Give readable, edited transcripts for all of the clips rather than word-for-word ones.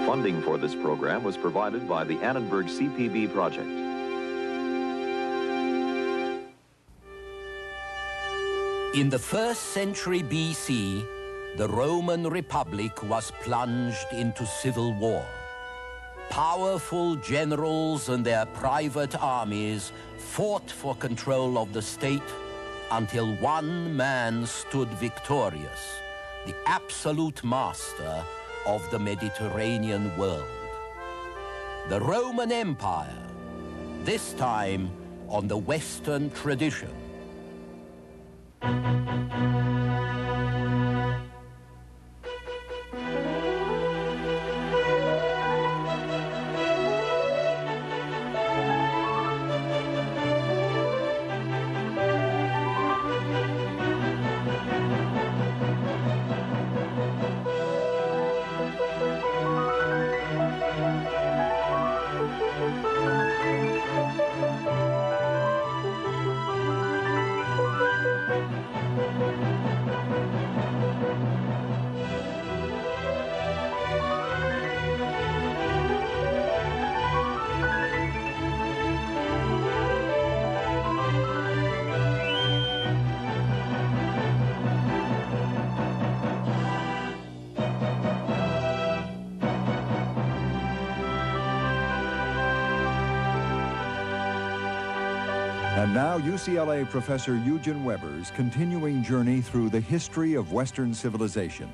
Funding for this program was provided by the Annenberg CPB project. In the 1st century BC, the Roman Republic was plunged into civil war. Powerful generals and their private armies fought for control of the state until one man stood victorious, the absolute master of the Mediterranean world. The Roman Empire, this time on the Western tradition. And now UCLA professor Eugen Weber's continuing journey through the history of Western civilization.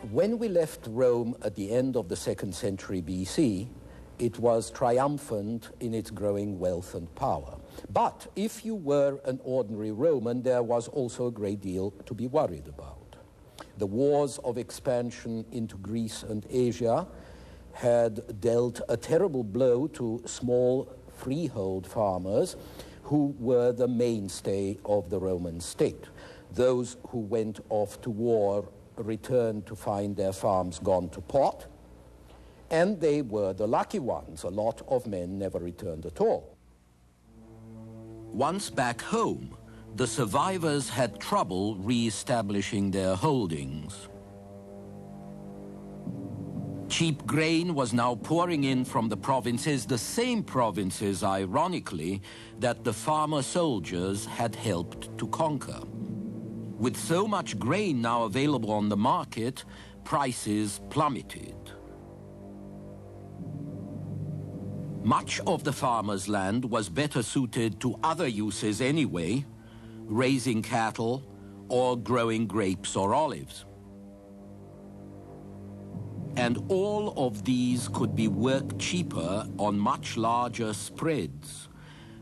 When we left Rome at the end of the 2nd century BC, it was triumphant in its growing wealth and power. But if you were an ordinary Roman, there was also a great deal to be worried about. The wars of expansion into Greece and Asia had dealt a terrible blow to small freehold farmers who were the mainstay of the Roman state. Those who went off to war returned to find their farms gone to pot, and they were the lucky ones. A lot of men never returned at all. Once back home, the survivors had trouble re-establishing their holdings. Cheap grain was now pouring in from the provinces, the same provinces, ironically, that the farmer soldiers had helped to conquer. With so much grain now available on the market, prices plummeted. Much of the farmer's land was better suited to other uses anyway, raising cattle or growing grapes or olives. And all of these could be worked cheaper on much larger spreads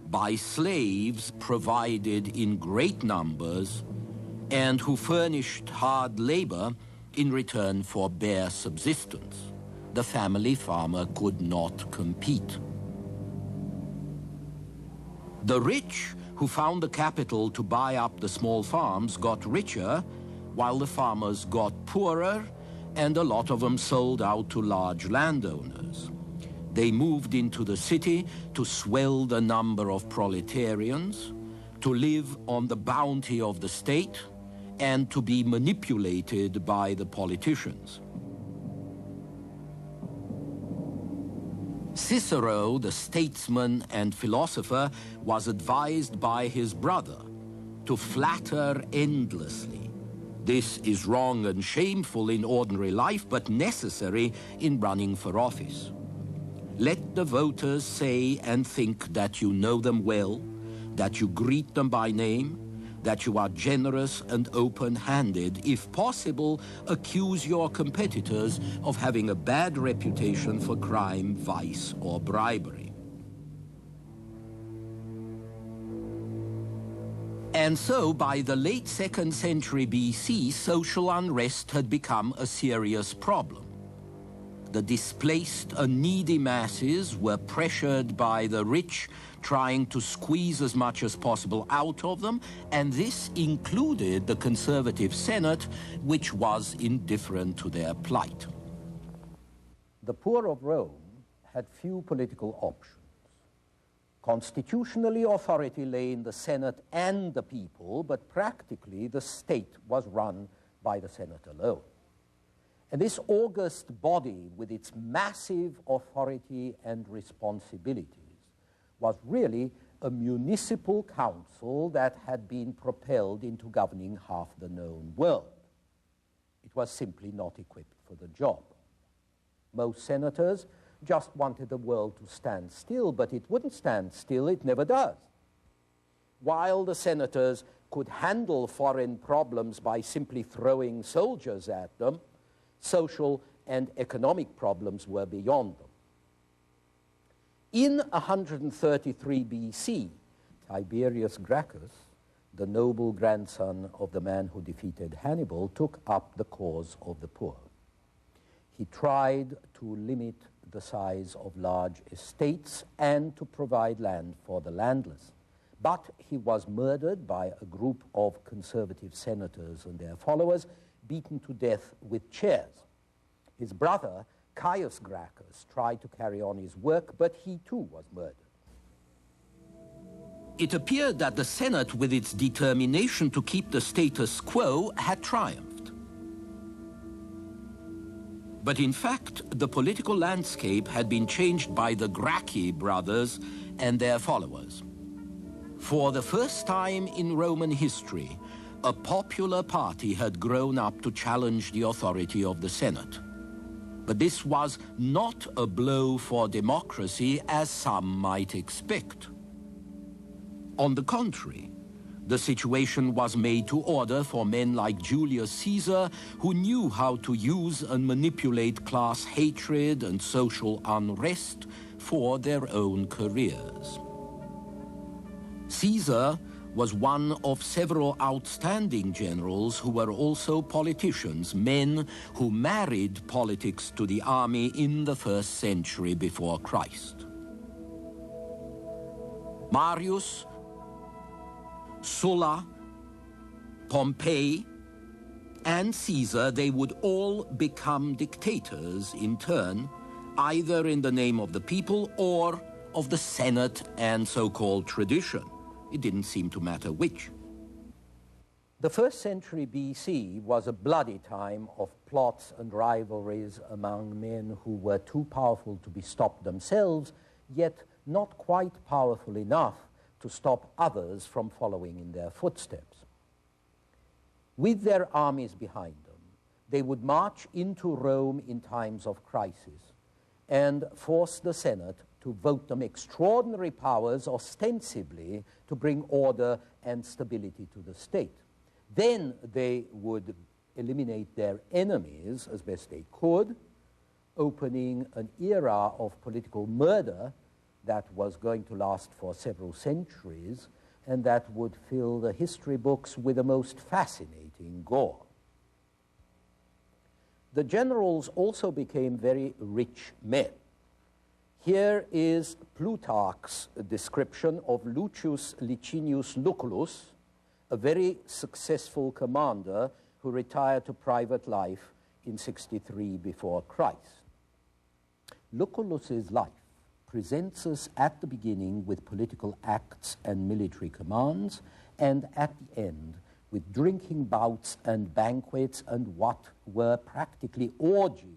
by slaves provided in great numbers and who furnished hard labor in return for bare subsistence. The family farmer could not compete. The rich who found the capital to buy up the small farms got richer, while the farmers got poorer, and a lot of them sold out to large landowners. They moved into the city to swell the number of proletarians, to live on the bounty of the state, and to be manipulated by the politicians. Cicero, the statesman and philosopher, was advised by his brother to flatter endlessly. This is wrong and shameful in ordinary life, but necessary in running for office. Let the voters say and think that you know them well, that you greet them by name, that you are generous and open-handed. If possible, accuse your competitors of having a bad reputation for crime, vice, or bribery. And so, by the late 2nd century BC, social unrest had become a serious problem. The displaced and needy masses were pressured by the rich, trying to squeeze as much as possible out of them, and this included the conservative Senate, which was indifferent to their plight. The poor of Rome had few political options. Constitutionally, authority lay in the Senate and the people, but practically the state was run by the Senate alone. And this august body, with its massive authority and responsibilities, was really a municipal council that had been propelled into governing half the known world. It was simply not equipped for the job. Most senators just wanted the world to stand still, but it wouldn't stand still, it never does. While the senators could handle foreign problems by simply throwing soldiers at them, social and economic problems were beyond them. In 133 BC, Tiberius Gracchus, the noble grandson of the man who defeated Hannibal, took up the cause of the poor. He tried to limit the size of large estates and to provide land for the landless. But he was murdered by a group of conservative senators and their followers, beaten to death with chairs. His brother, Caius Gracchus, tried to carry on his work, but he too was murdered. It appeared that the Senate, with its determination to keep the status quo, had triumphed. But in fact, the political landscape had been changed by the Gracchi brothers and their followers. For the first time in Roman history, a popular party had grown up to challenge the authority of the Senate. But this was not a blow for democracy, as some might expect. On the contrary, the situation was made to order for men like Julius Caesar, who knew how to use and manipulate class hatred and social unrest for their own careers. Caesar was one of several outstanding generals who were also politicians, men who married politics to the army in the 1st century before Christ. Marius, Sulla, Pompey, and Caesar, they would all become dictators in turn, either in the name of the people or of the Senate and so-called tradition. It didn't seem to matter which. The 1st century BC was a bloody time of plots and rivalries among men who were too powerful to be stopped themselves, yet not quite powerful enough to stop others from following in their footsteps. With their armies behind them, they would march into Rome in times of crisis and force the Senate to vote them extraordinary powers, ostensibly to bring order and stability to the state. Then they would eliminate their enemies as best they could, opening an era of political murder that was going to last for several centuries and that would fill the history books with the most fascinating gore. The generals also became very rich men. Here is Plutarch's description of Lucius Licinius Lucullus, a very successful commander who retired to private life in 63 before Christ. Lucullus's life presents us at the beginning with political acts and military commands, and at the end with drinking bouts and banquets and what were practically orgies,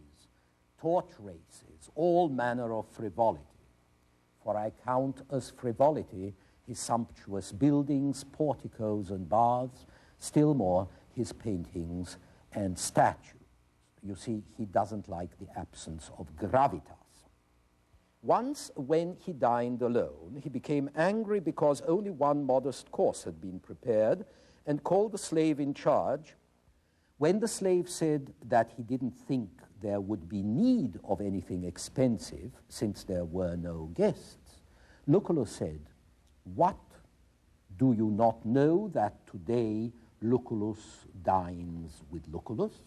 torch races, all manner of frivolity. For I count as frivolity his sumptuous buildings, porticos and baths, still more his paintings and statues. You see, he doesn't like the absence of gravitas. Once, when he dined alone, he became angry because only one modest course had been prepared and called the slave in charge. When the slave said that he didn't think there would be need of anything expensive since there were no guests, Lucullus said, "What? Do you not know that today Lucullus dines with Lucullus?"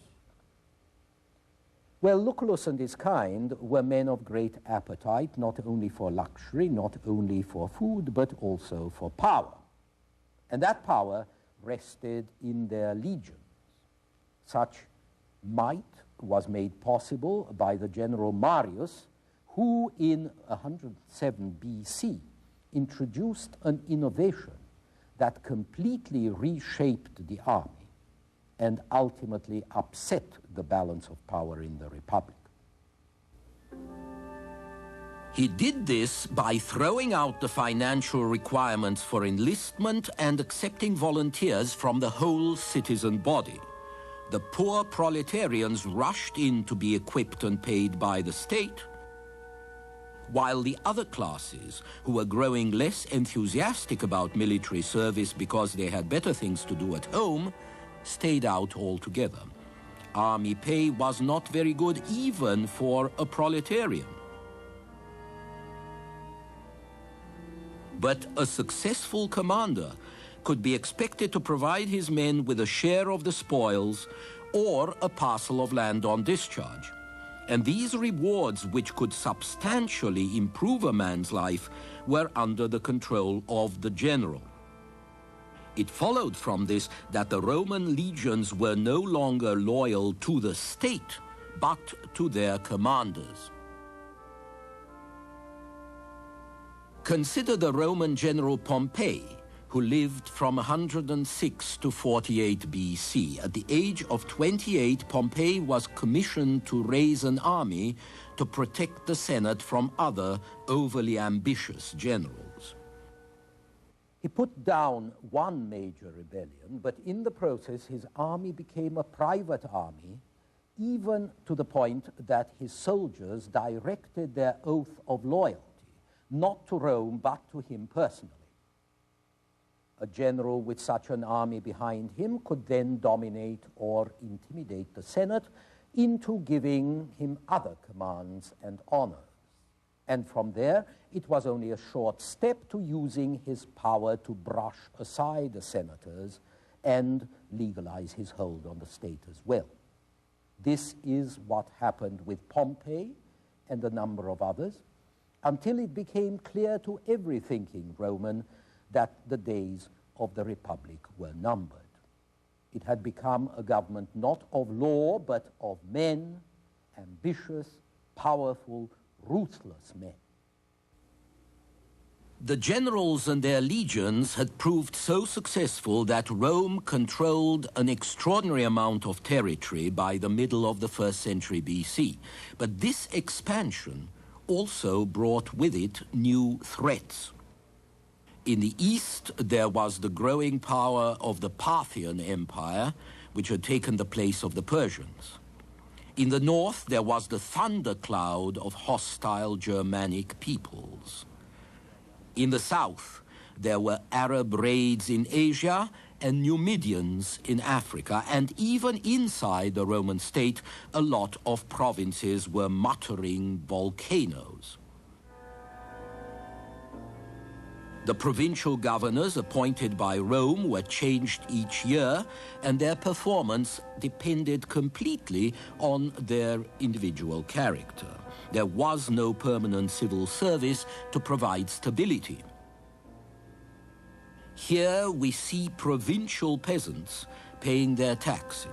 Well, Lucullus and his kind were men of great appetite, not only for luxury, not only for food, but also for power. And that power rested in their legions. Such might was made possible by the general Marius, who in 107 BC introduced an innovation that completely reshaped the army and ultimately upset the balance of power in the Republic. He did this by throwing out the financial requirements for enlistment and accepting volunteers from the whole citizen body. The poor proletarians rushed in to be equipped and paid by the state, while the other classes, who were growing less enthusiastic about military service because they had better things to do at home, stayed out altogether. Army pay was not very good even for a proletarian. But a successful commander could be expected to provide his men with a share of the spoils or a parcel of land on discharge. And these rewards, which could substantially improve a man's life, were under the control of the general. It followed from this that the Roman legions were no longer loyal to the state, but to their commanders. Consider the Roman general Pompey, who lived from 106 to 48 BC. At the age of 28, Pompey was commissioned to raise an army to protect the Senate from other overly ambitious generals. He put down one major rebellion, but in the process his army became a private army, even to the point that his soldiers directed their oath of loyalty not to Rome but to him personally. A general with such an army behind him could then dominate or intimidate the Senate into giving him other commands and honors. And from there, it was only a short step to using his power to brush aside the senators and legalize his hold on the state as well. This is what happened with Pompey and a number of others, until it became clear to every thinking Roman that the days of the Republic were numbered. It had become a government not of law, but of men, ambitious, powerful, ruthless men. The generals and their legions had proved so successful that Rome controlled an extraordinary amount of territory by the middle of the 1st century BC. But this expansion also brought with it new threats. In the east, there was the growing power of the Parthian Empire, which had taken the place of the Persians. In the north, there was the thundercloud of hostile Germanic peoples. In the south, there were Arab raids in Asia and Numidians in Africa, and even inside the Roman state, a lot of provinces were muttering volcanoes. The provincial governors appointed by Rome were changed each year, and their performance depended completely on their individual character. There was no permanent civil service to provide stability. Here we see provincial peasants paying their taxes.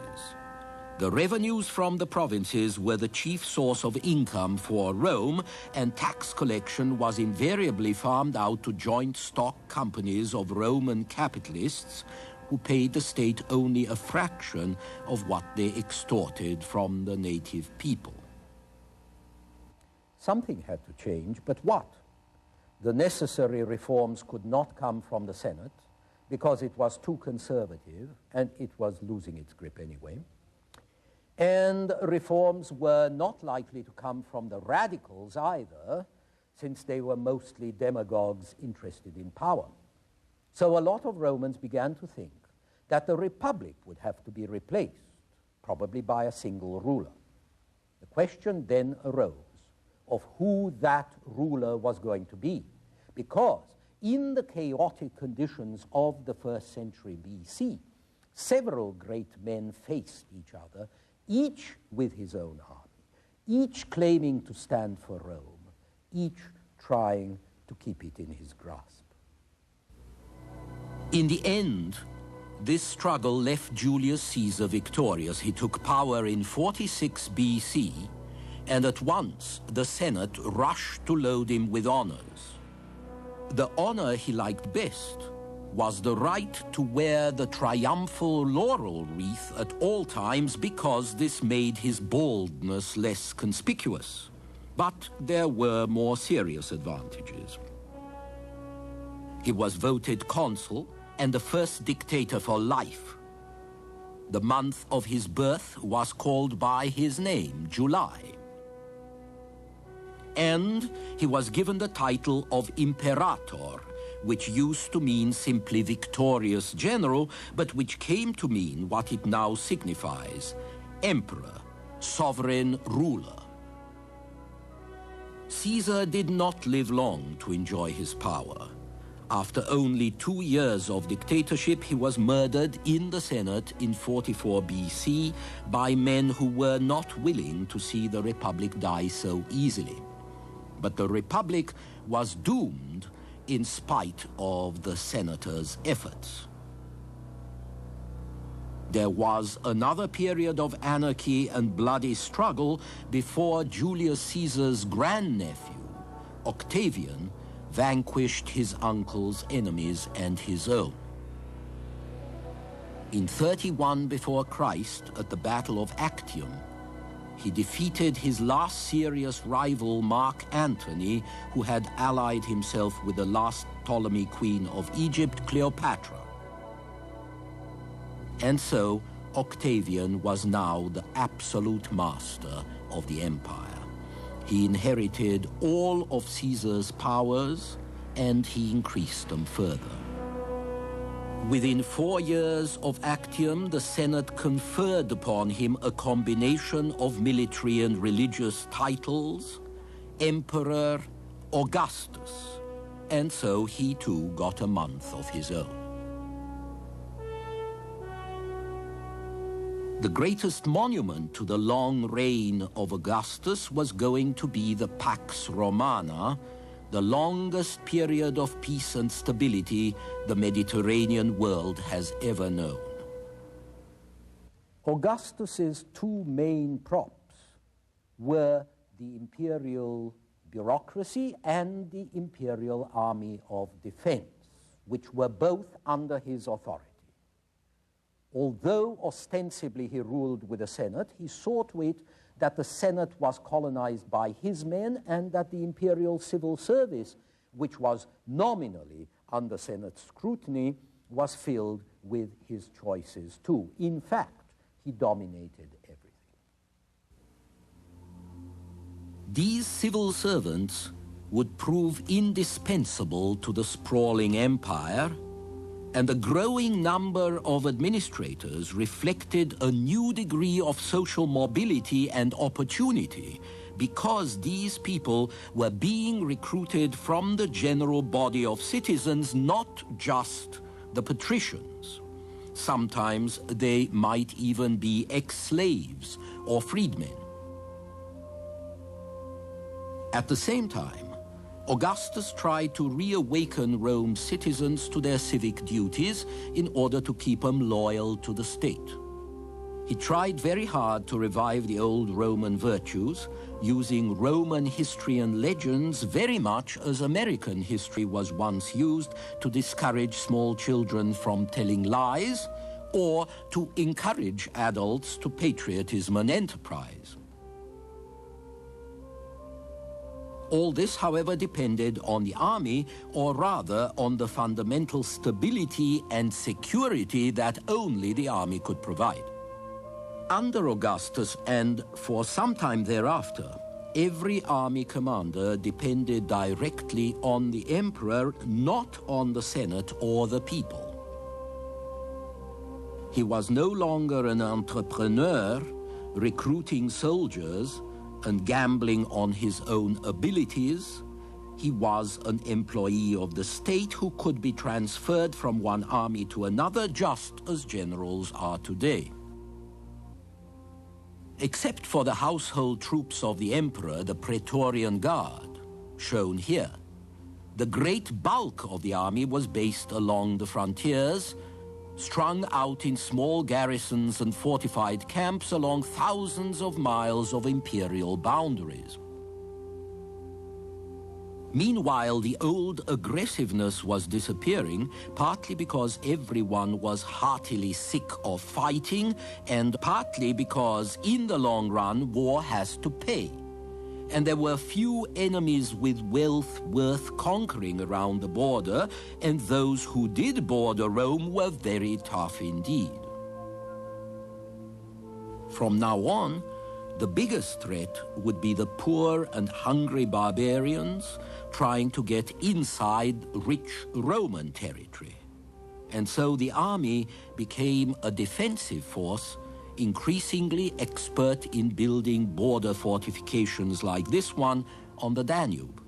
The revenues from the provinces were the chief source of income for Rome, and tax collection was invariably farmed out to joint stock companies of Roman capitalists who paid the state only a fraction of what they extorted from the native people. Something had to change, but what? The necessary reforms could not come from the Senate because it was too conservative and it was losing its grip anyway. And reforms were not likely to come from the radicals either, since they were mostly demagogues interested in power. So a lot of Romans began to think that the Republic would have to be replaced, probably by a single ruler. The question then arose of who that ruler was going to be, because in the chaotic conditions of the 1st century BC, several great men faced each other, each with his own army, each claiming to stand for Rome, each trying to keep it in his grasp. In the end, this struggle left Julius Caesar victorious. He took power in 46 BC, and at once the Senate rushed to load him with honors. The honor he liked best was the right to wear the triumphal laurel wreath at all times because this made his baldness less conspicuous. But there were more serious advantages. He was voted consul and the first dictator for life. The month of his birth was called by his name, July. And he was given the title of Imperator, which used to mean simply victorious general, but which came to mean what it now signifies, emperor, sovereign ruler. Caesar did not live long to enjoy his power. After only 2 years of dictatorship, he was murdered in the Senate in 44 BC by men who were not willing to see the Republic die so easily. But the Republic was doomed in spite of the senators' efforts. There was another period of anarchy and bloody struggle before Julius Caesar's grandnephew, Octavian, vanquished his uncle's enemies and his own. In 31 before Christ, at the Battle of Actium, he defeated his last serious rival, Mark Antony, who had allied himself with the last Ptolemy queen of Egypt, Cleopatra. And so, Octavian was now the absolute master of the empire. He inherited all of Caesar's powers, and he increased them further. Within 4 years of Actium, the Senate conferred upon him a combination of military and religious titles, Emperor Augustus, and so he too got a month of his own. The greatest monument to the long reign of Augustus was going to be the Pax Romana, the longest period of peace and stability the Mediterranean world has ever known. Augustus's two main props were the imperial bureaucracy and the imperial army of defense, which were both under his authority. Although ostensibly he ruled with the Senate, he saw to it that the Senate was colonized by his men and that the imperial civil service, which was nominally under Senate scrutiny, was filled with his choices too. In fact, he dominated everything. These civil servants would prove indispensable to the sprawling empire, and the growing number of administrators reflected a new degree of social mobility and opportunity because these people were being recruited from the general body of citizens, not just the patricians. Sometimes they might even be ex-slaves or freedmen. At the same time, Augustus tried to reawaken Rome's citizens to their civic duties in order to keep them loyal to the state. He tried very hard to revive the old Roman virtues, using Roman history and legends very much as American history was once used to discourage small children from telling lies or to encourage adults to patriotism and enterprise. All this, however, depended on the army, or rather on the fundamental stability and security that only the army could provide. Under Augustus, and for some time thereafter, every army commander depended directly on the emperor, not on the Senate or the people. He was no longer an entrepreneur recruiting soldiers and gambling on his own abilities. He was an employee of the state who could be transferred from one army to another, just as generals are today. Except for the household troops of the emperor, the Praetorian Guard, shown here, the great bulk of the army was based along the frontiers, strung out in small garrisons and fortified camps along thousands of miles of imperial boundaries. Meanwhile, the old aggressiveness was disappearing, partly because everyone was heartily sick of fighting, and partly because, in the long run, war has to pay. And there were few enemies with wealth worth conquering around the border, and those who did border Rome were very tough indeed. From now on, the biggest threat would be the poor and hungry barbarians trying to get inside rich Roman territory. And so the army became a defensive force, increasingly expert in building border fortifications like this one on the Danube.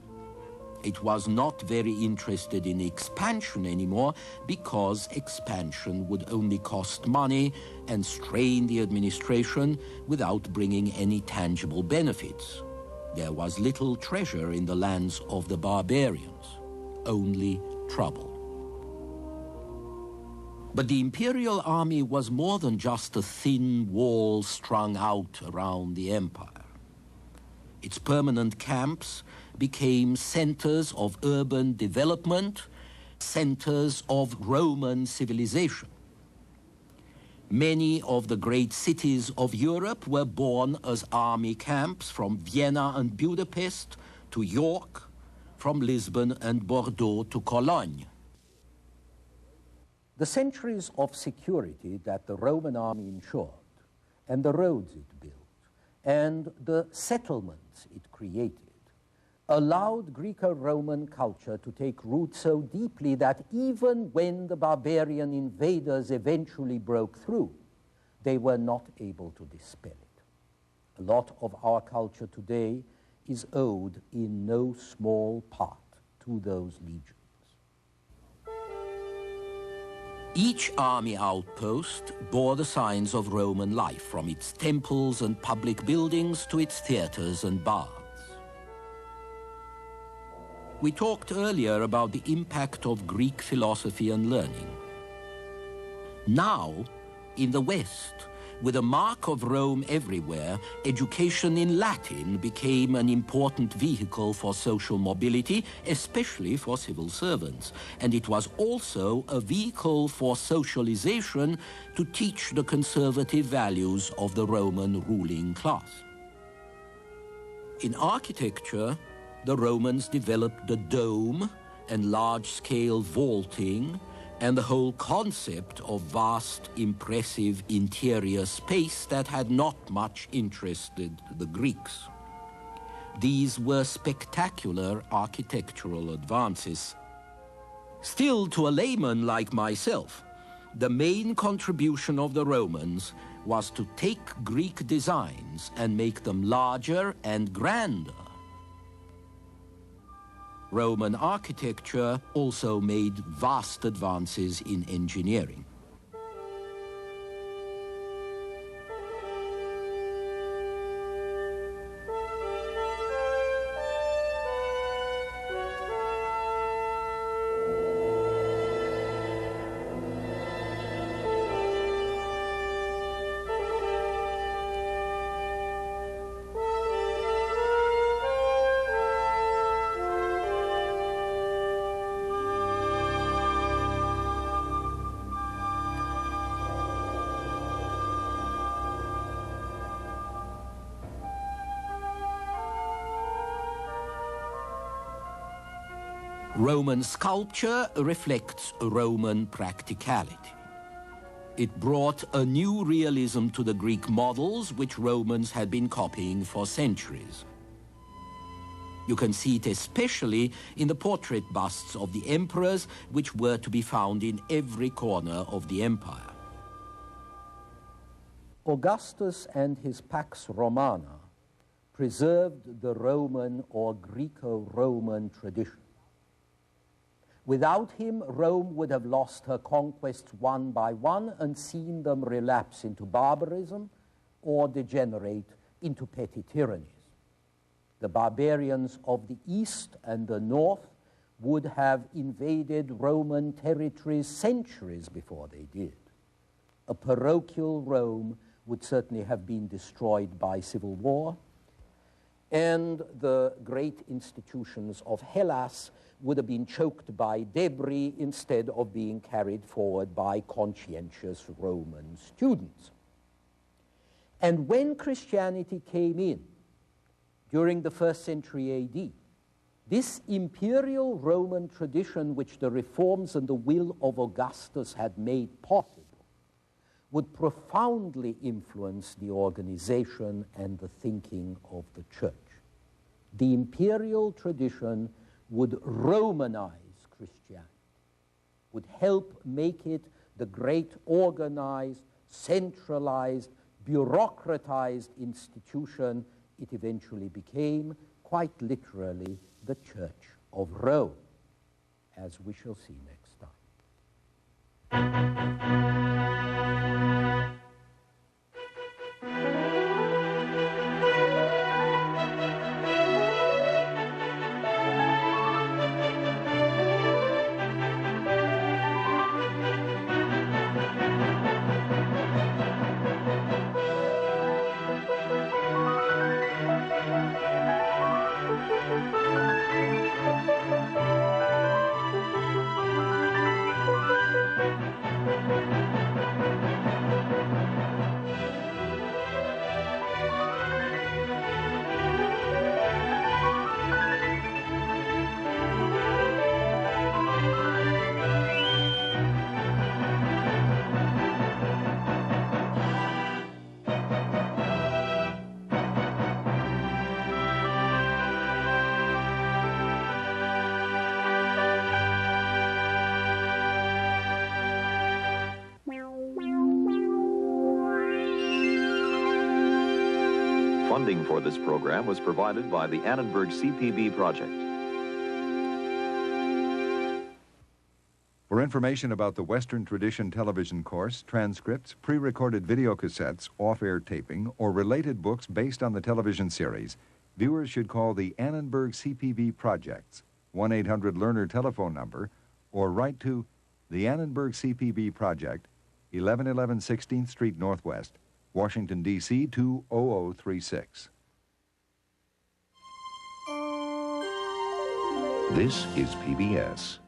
It was not very interested in expansion anymore because expansion would only cost money and strain the administration without bringing any tangible benefits. There was little treasure in the lands of the barbarians, only trouble. But the imperial army was more than just a thin wall strung out around the empire. Its permanent camps became centers of urban development, centers of Roman civilization. Many of the great cities of Europe were born as army camps, from Vienna and Budapest to York, from Lisbon and Bordeaux to Cologne. The centuries of security that the Roman army ensured, and the roads it built, and the settlements it created, allowed Greco-Roman culture to take root so deeply that even when the barbarian invaders eventually broke through, they were not able to dispel it. A lot of our culture today is owed in no small part to those legions. Each army outpost bore the signs of Roman life, from its temples and public buildings to its theaters and baths. We talked earlier about the impact of Greek philosophy and learning. Now, in the West, with a mark of Rome everywhere, education in Latin became an important vehicle for social mobility, especially for civil servants. And it was also a vehicle for socialization to teach the conservative values of the Roman ruling class. In architecture, the Romans developed the dome and large-scale vaulting, and the whole concept of vast, impressive interior space that had not much interested the Greeks. These were spectacular architectural advances. Still, to a layman like myself, the main contribution of the Romans was to take Greek designs and make them larger and grander. Roman architecture also made vast advances in engineering. Roman sculpture reflects Roman practicality. It brought a new realism to the Greek models, which Romans had been copying for centuries. You can see it especially in the portrait busts of the emperors, which were to be found in every corner of the empire. Augustus and his Pax Romana preserved the Roman or Greco-Roman tradition. Without him, Rome would have lost her conquests one by one and seen them relapse into barbarism or degenerate into petty tyrannies. The barbarians of the east and the north would have invaded Roman territories centuries before they did. A parochial Rome would certainly have been destroyed by civil war, and the great institutions of Hellas would have been choked by debris instead of being carried forward by conscientious Roman students. And when Christianity came in during the 1st century AD, this imperial Roman tradition, which the reforms and the will of Augustus had made possible, would profoundly influence the organization and the thinking of the church. The imperial tradition would Romanize Christianity, would help make it the great organized, centralized, bureaucratized institution it eventually became, quite literally the Church of Rome, as we shall see next time. Funding for this program was provided by the Annenberg CPB project. For information about the Western Tradition television course, transcripts, pre-recorded video cassettes, off-air taping, or related books based on the television series, viewers should call the Annenberg CPB Project's 1-800-LEARNER telephone number or write to the Annenberg CPB Project, 1111 16th Street Northwest, Washington, D.C. 20036. This is PBS.